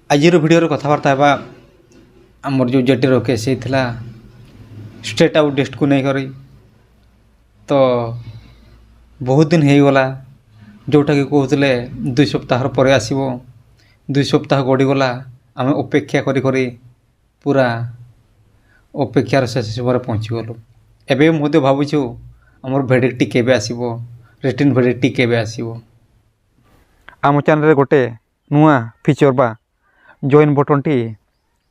आजिर video कथबार्ता है आमर जो जेटी केस होता स्टेट आउट डिस्ट को नहीं करी तो बहुत दिन हो गला जोटा कि कहते 2 सप्ताह पर आसो 2 सप्ताह गड़ीगला आम अपेक्षा करी पूरा अपेक्षार शेष समय पहुँची गलु एवं मध्य भावुँ आमर भेडिकटी केबे आसीबो रिटर्न भेडिकटी केबे आसीबो। आम चैनल गोटे नुआ फीचर बा जॉइन बटन टी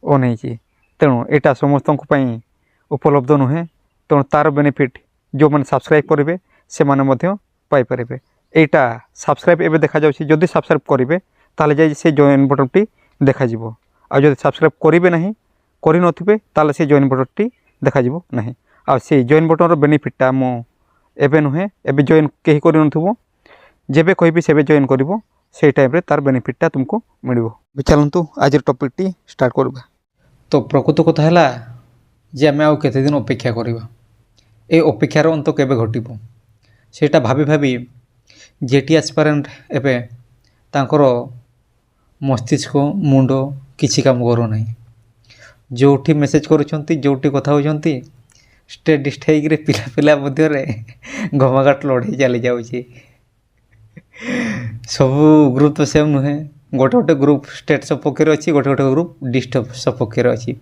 ऑन होती तेणु यहाँ समस्त उपलब्ध नुहे तेणु तार बेनिफिट जो मैंने सब्सक्राइब करेंगे से पाइपर यहाँ सब्सक्राइब एवं देखा जदि सब्सक्राइब करेंगे ताले जाए से जॉइन बटन टी देखा आ जो सब्सक्राइब करेंगे ना करे ताले से जॉइन बटन टी देखा ना आ से जॉइन बटन बेनिफिटा मो एबे नुहे एबे जॉइन कहीं कर जेबे कहबी सेबे जॉइन करिवो से टाइम रे तार बेनिफिटा तुमको मिलिवो। चलतु आज टॉपिक टी स्टार्ट करबा। तो प्रकृत कथा है जे आम आउ केते दिन अपेक्षा करवा ए अपेक्षार अंत केबे घटिबो सेटा भाबी भाबी जेटी एस्पायरेंट एबे तांकर मस्तिष्क मुंड किछि काम करू नाही जोठी मेसेज करूछंती जोठी कथा होछंती स्टेट डिस्ट्राइक रे पिला पिला मध्य रे घमाघाट लड़ाई चली जाउची सबू ग्रुप तो सेम नुहे गोटे गोटे ग्रुप स्टेट सपक्ष अच्छी गोटे गोटे ग्रुप डिस्ट सपक्ष अच्छी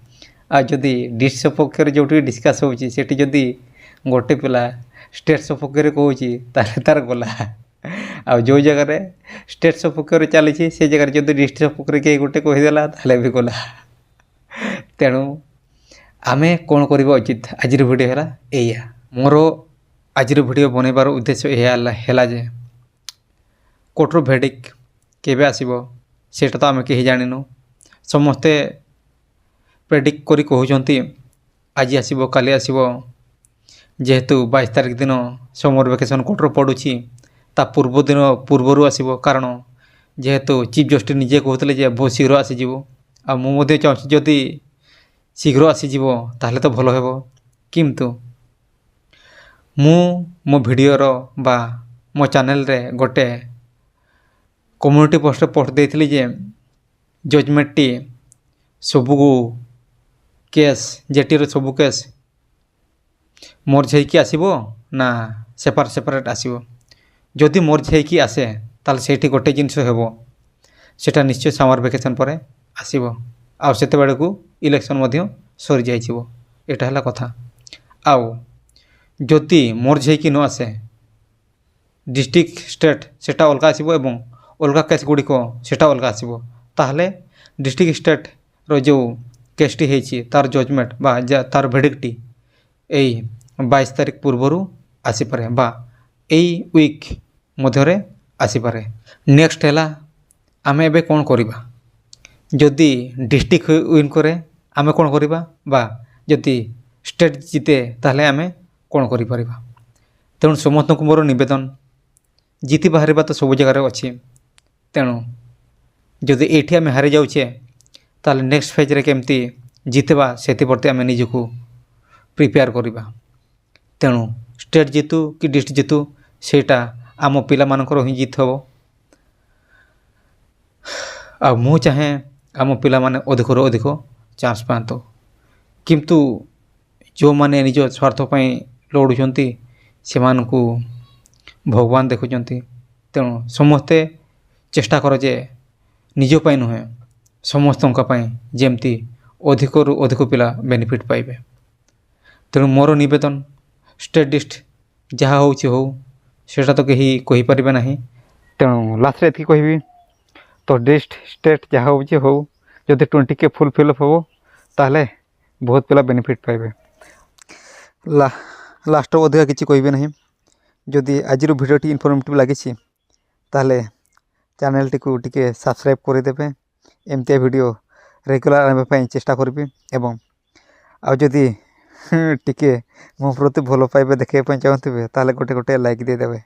आ जदि डिस्ट सपक्ष जो डिस्कस होची सेठी जदि गोटे पिला स्टेट सपक्ष कहूँ तार गला आ जो जगह स्टेट सपक्ष चली से जगह जदि डिस्ट सपक्ष कहीं गोटे कहीदेला ताले भी गला तेणु आमे कौन करवा उचित आज वीडियो है या मोर आज वीडियो बनइबार उद्देश्य यह है जे कोर्टर भेडिक केबे आसीबो सेटा तो आम कहीं जानिनु समस्ते प्रेडिक्ट करी कहउचंती आज आसीबो काली आसीबो जेहेतु 22 तारिख दिन समर वेकेशन कोर्टर पड़ुछि ता पूर्व दिन पूर्वर आसीबो कारण जेहेतु चीफ जस्टिस निजे कहते जे बहुत शीघ्र आसीजिवो आ मु मध्य चाहूँ जदि शीघ्र आसीजिवो ताहले तो भल हेबो किंतु मु मो भिडियोर बा मो चैनल रे गोटे कम्युनिटी पोस्ट पोस्ट देइथिली जे जजमेंट टी सबू केस जेटीर सबू केस मर्ज होइकी आसीबो ना सेपारेट आसीबो जदि मर्ज होइकी आसे ताल सेठी गोटे जिनिस हेबो सेटा निश्चय समर वेकेशन पर आसीबो आ सेते बेले को इलेक्शन मध्य सरी जाइछिबो एटा हला कथा आउ जदि मर्ज होइकी न आसे डिस्ट्रिक्ट स्टेट सेटा अलगा आसीबो एवं अलगा केस गुड़िक सेटा अलगा आसीबो ताहले डिस्ट्रिक्ट स्टेट रो जो केसटी हेछि तार जजमेंट बा तार भेडिकटी एई 22 तारिख पूर्वरु आसी पारे बा एई वीक मध्यरे आसी पारे। नेक्स्ट हैला आमे एबे कोन करिबा जदि डिस्ट्रिक्ट विन करे आमे कोन करिबा बा जदि स्टेट जीते ताहले आमे कोन करि परिबा तेणु समस्त को मोर निवेदन जीति बाहरिबा तो सब जगह रे अछि तेणु जदि एठी आमे हारि जाउछे ताले नेक्स्ट फेज रे केमती जीतबा सेति प्रति आमे निजको प्रिपेयर करिबा तेणु स्टेट जीतु कि डिस्ट्रिक्ट जीतु सेटा आम पिला मानकर ही जीत हबो आ मु चाहे आम पिला माने अधिकरु अधिक चांस पातो किंतु जो माने निज स्वार्थ पई लड़ुचंती से मानकु भगवान देखुचंती तेणु समस्ते चेष्टा कर जे निज पाई नुहे समस्त जेमती अधिकरु अधिक पिला बेनिफिट पाइबे तेणु मोर निवेदन स्टेट डिस्ट जहाँ होउछि हो सेटा तो कहीं कहि परिबे नाही तेणु लास्ट रे एथि कहबी तो डिस्ट स्टेट जहाँ होउछि हो जदि 20 के फुलफिल हो ताहले बहुत पिला बेनिफिट पाइबे लास्ट अधिक किछि कहबे नाही जदि आज भिडियोटी इनफॉर्मेटिव लागिछि ताहले चैनल टी को टिके सब्सक्राइब कर देबे एमती वीडियो रेगुलर आने ପାଇଁ चेष्टा करबी एवं आ जदि टिके मो प्रति भलो पाइबे देखै ପାଇଁ चाहथिबे ताले गोटे गोटे लाइक दे देबे।